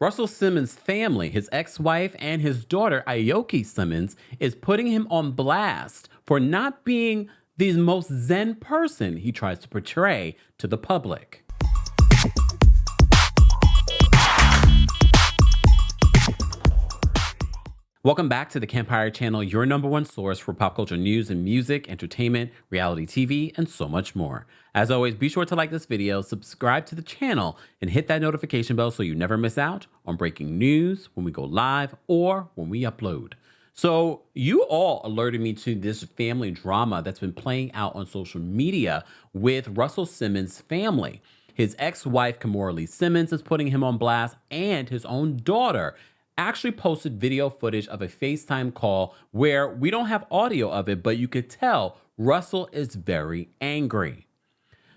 Russell Simmons' family, his ex-wife and his daughter, Aoki Simmons, is putting him on blast for not being the most zen person he tries to portray to the public. Welcome back to the Kempire channel, your number one source for pop culture news and music, entertainment, reality TV, and so much more. As always, be sure to like this video, subscribe to the channel, and hit that notification bell so you never miss out on breaking news when we go live or when we upload. So you all alerted me to this family drama that's been playing out on social media with Russell Simmons' family. His ex-wife, Kimora Lee Simmons, is putting him on blast, and his own daughter actually posted video footage of a FaceTime call where we don't have audio of it, but you could tell Russell is very angry.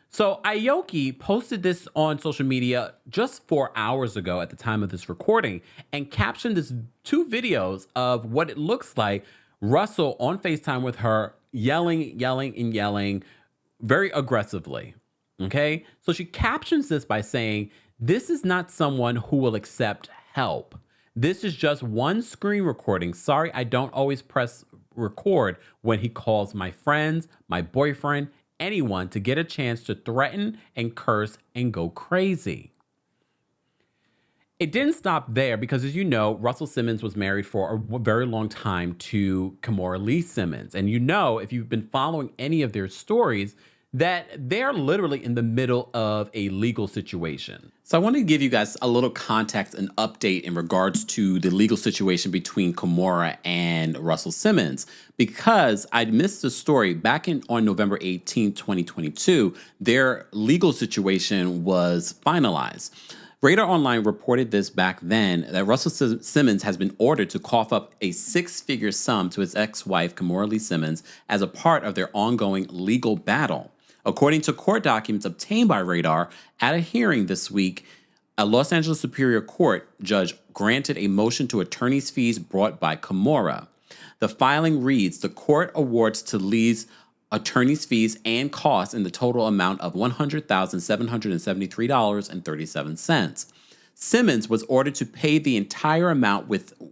So Aoki posted this on social media just 4 hours ago at the time of this recording and captioned this 2 videos of what it looks like Russell on FaceTime with her yelling very aggressively. Okay, so she captions this by saying, "This is not someone who will accept help. This is just one screen recording. Sorry, I don't always press record when he calls my friends, my boyfriend, anyone to get a chance to threaten and curse and go crazy." It didn't stop there because, as you know, Russell Simmons was married for a very long time to Kimora Lee Simmons. And you know, if you've been following any of their stories, that they're literally in the middle of a legal situation. So I want to give you guys a little context and update in regards to the legal situation between Kimora and Russell Simmons, because I missed the story back on November 18, 2022, their legal situation was finalized. Radar Online reported this back then, that Russell Simmons has been ordered to cough up a 6-figure sum to his ex-wife, Kimora Lee Simmons, as a part of their ongoing legal battle. According to court documents obtained by Radar, at a hearing this week, a Los Angeles Superior Court judge granted a motion to attorney's fees brought by Kimora. The filing reads, the court awards to Lee's attorney's fees and costs in the total amount of $100,773.37. Simmons was ordered to pay the entire amount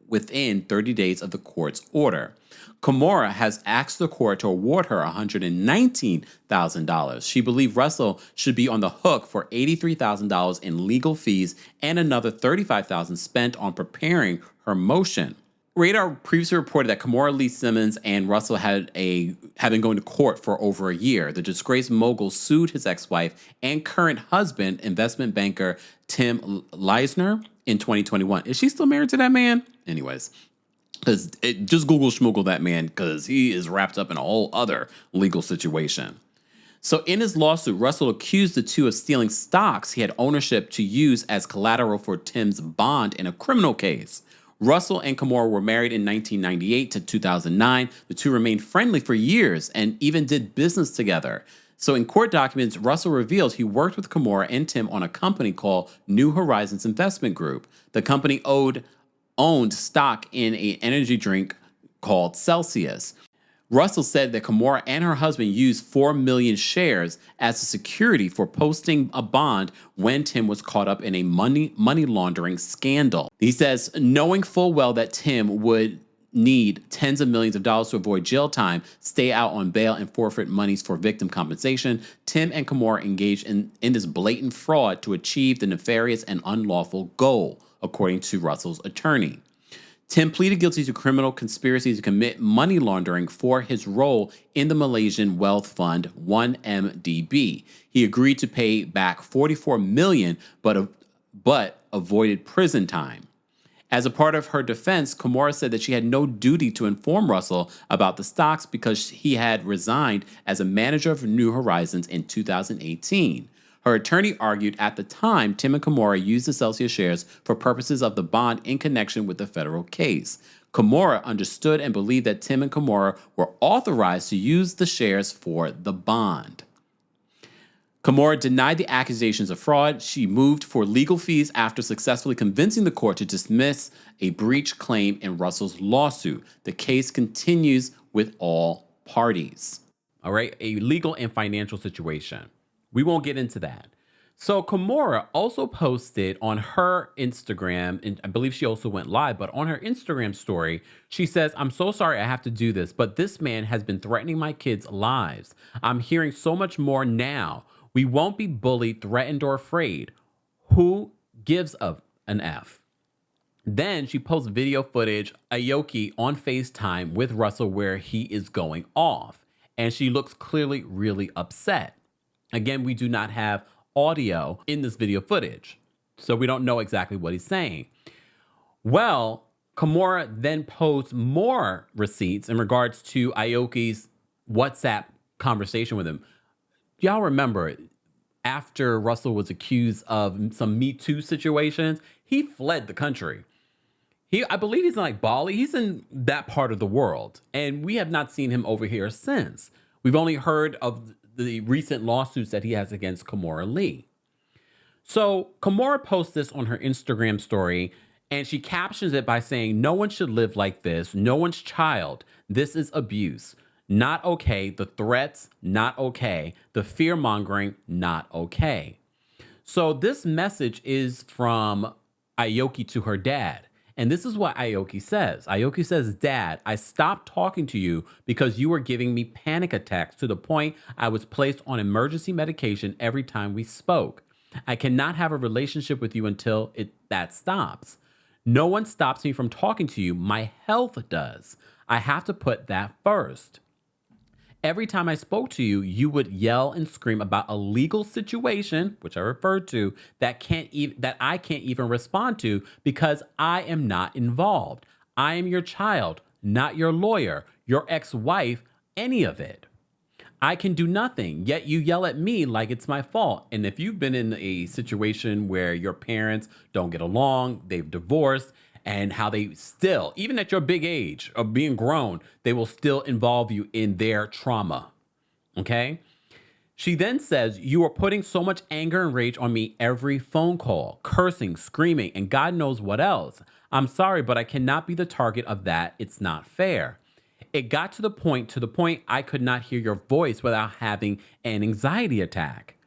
within 30 days of the court's order. Kimora has asked the court to award her $119,000. She believed Russell should be on the hook for $83,000 in legal fees and another $35,000 spent on preparing her motion. Radar previously reported that Kimora Lee Simmons and Russell had been going to court for over a year. The disgraced mogul sued his ex-wife and current husband, investment banker Tim Leisner, in 2021. Is she still married to that man? Anyways, just Google schmoogle that man, because he is wrapped up in a whole other legal situation. So in his lawsuit, Russell accused the two of stealing stocks he had ownership to use as collateral for Tim's bond in a criminal case. Russell and Kimora were married in 1998 to 2009. The two remained friendly for years and even did business together. So in court documents, Russell revealed he worked with Kimora and Tim on a company called New Horizons Investment Group. The company owned stock in an energy drink called Celsius. Russell said that Kimora and her husband used 4 million shares as a security for posting a bond when Tim was caught up in a money laundering scandal. He says, knowing full well that Tim would need tens of millions of dollars to avoid jail time, stay out on bail, and forfeit monies for victim compensation, Tim and Kimora engaged in this blatant fraud to achieve the nefarious and unlawful goal, according to Russell's attorney. Tim pleaded guilty to criminal conspiracy to commit money laundering for his role in the Malaysian wealth fund 1MDB. He agreed to pay back $44 million, but avoided prison time. As a part of her defense, Kimora said that she had no duty to inform Russell about the stocks because he had resigned as a manager of New Horizons in 2018. Her attorney argued at the time Tim and Kimora used the Celsius shares for purposes of the bond in connection with the federal case. Kimora understood and believed that Tim and Kimora were authorized to use the shares for the bond. Kimora denied the accusations of fraud. She moved for legal fees after successfully convincing the court to dismiss a breach claim in Russell's lawsuit. The case continues with all parties. All right, a legal and financial situation. We won't get into that. So Kimora also posted on her Instagram, and I believe she also went live, but on her Instagram story, she says, "I'm so sorry I have to do this, but this man has been threatening my kids' lives. I'm hearing so much more now. We won't be bullied, threatened, or afraid. Who gives an F?" Then she posts video footage, Aoki on FaceTime with Russell where he is going off. And she looks clearly really upset. Again, we do not have audio in this video footage, so we don't know exactly what he's saying. Well, Kimora then posts more receipts in regards to Aoki's WhatsApp conversation with him. Y'all remember, after Russell was accused of some Me Too situations, he fled the country. I believe he's in like Bali. He's in that part of the world. And we have not seen him over here since. We've only heard of the recent lawsuits that he has against Kimora Lee. So Kimora posts this on her Instagram story, and she captions it by saying, "No one should live like this. No one's child. This is abuse. Not okay. The threats, not okay. The fear mongering, not okay." So this message is from Aoki to her dad. And this is what Aoki says. Aoki says, "Dad, I stopped talking to you because you were giving me panic attacks to the point I was placed on emergency medication every time we spoke. I cannot have a relationship with you until that stops. No one stops me from talking to you. My health does. I have to put that first. Every time I spoke to you, you would yell and scream about a legal situation, which I referred to, that I can't even respond to because I am not involved. I am your child, not your lawyer, your ex-wife, any of it. I can do nothing, yet you yell at me like it's my fault." And if you've been in a situation where your parents don't get along, they've divorced, and how they still, even at your big age of being grown, they will still involve you in their trauma. Okay? She then says, "You are putting so much anger and rage on me every phone call, cursing, screaming, and God knows what else. I'm sorry, but I cannot be the target of that. It's not fair. It got to the point I could not hear your voice without having an anxiety attack.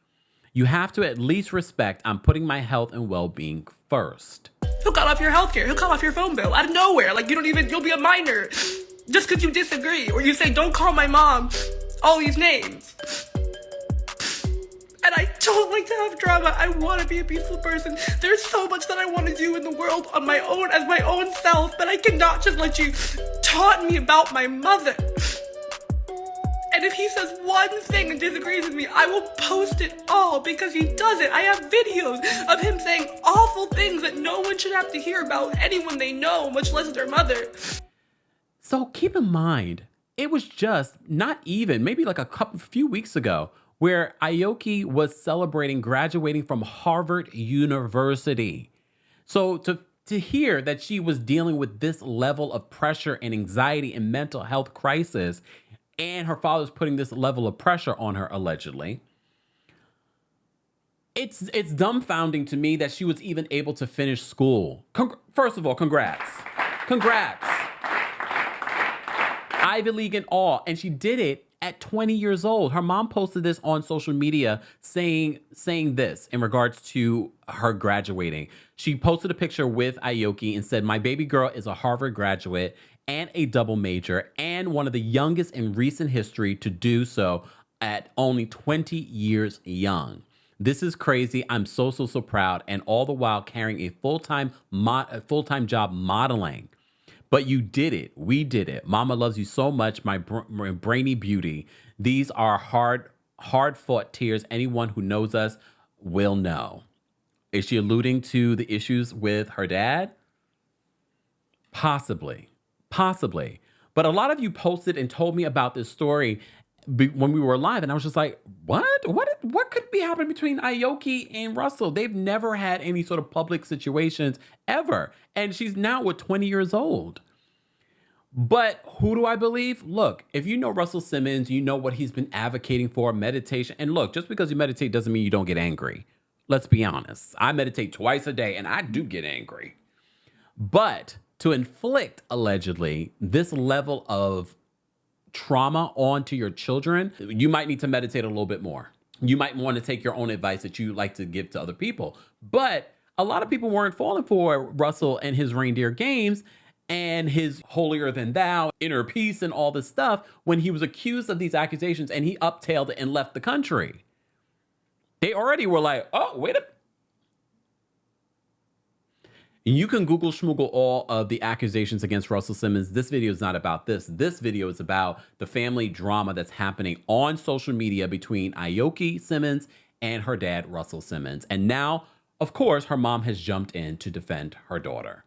You have to at least respect I'm putting my health and well-being first." Who cut off your healthcare? Who cut off your phone bill? Out of nowhere. Like, you'll be a minor. Just because you disagree. Or you say, "Don't call my mom." All these names. And I don't like to have drama. I want to be a peaceful person. There's so much that I want to do in the world on my own, as my own self, but I cannot just let you taunt me about my mother. And if he says one thing and disagrees with me, I will post it all because he does it. I have videos of him saying awful things that no one should have to hear about anyone they know, much less their mother. So keep in mind, it was just not even, maybe like few weeks ago, where Aoki was celebrating graduating from Harvard University. So to hear that she was dealing with this level of pressure and anxiety and mental health crisis, and her father's putting this level of pressure on her, allegedly, it's dumbfounding to me that she was even able to finish school. First of all, congrats. Ivy League and all. And she did it at 20 years old. Her mom posted this on social media saying this in regards to her graduating. She posted a picture with Aoki and said, "My baby girl is a Harvard graduate and a double major and one of the youngest in recent history to do so at only 20 years young. This is crazy. I'm so proud, and all the while carrying a full-time job modeling. But you did it. We did it. Mama loves you so much, my brainy beauty. These are hard-fought tears. Anyone who knows us will know." Is she alluding to the issues with her dad? Possibly. But a lot of you posted and told me about this story when we were live, and I was just like, what could be happening between Aoki and Russell? They've never had any sort of public situations ever, and she's now 20 years old. But who do I believe? Look, if you know Russell Simmons, you know what he's been advocating for, meditation. And look, just because you meditate doesn't mean you don't get angry. Let's be honest. I meditate twice a day, and I do get angry. But to inflict, allegedly, this level of trauma onto your children, you might need to meditate a little bit more. you might want to take your own advice that you like to give to other people. But a lot of people weren't falling for Russell and his reindeer games and his holier than thou, inner peace, and all this stuff when he was accused of these accusations and he uptailed it and left the country. They already were like, oh, wait a minute. You can Google schmoogle all of the accusations against Russell Simmons. This video is not about this. This video is about the family drama that's happening on social media between Aoki Simmons and her dad, Russell Simmons. And now, of course, her mom has jumped in to defend her daughter.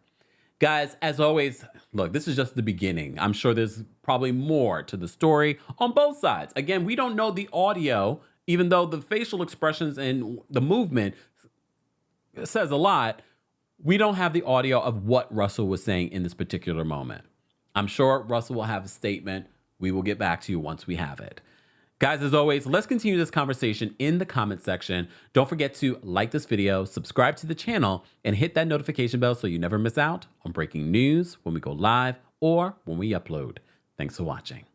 Guys, as always, look, this is just the beginning. I'm sure there's probably more to the story on both sides. Again, we don't know the audio, even though the facial expressions and the movement says a lot. We don't have the audio of what Russell was saying in this particular moment. I'm sure Russell will have a statement. We will get back to you once we have it. Guys, as always, let's continue this conversation in the comment section. Don't forget to like this video, subscribe to the channel, and hit that notification bell so you never miss out on breaking news when we go live or when we upload. Thanks for watching.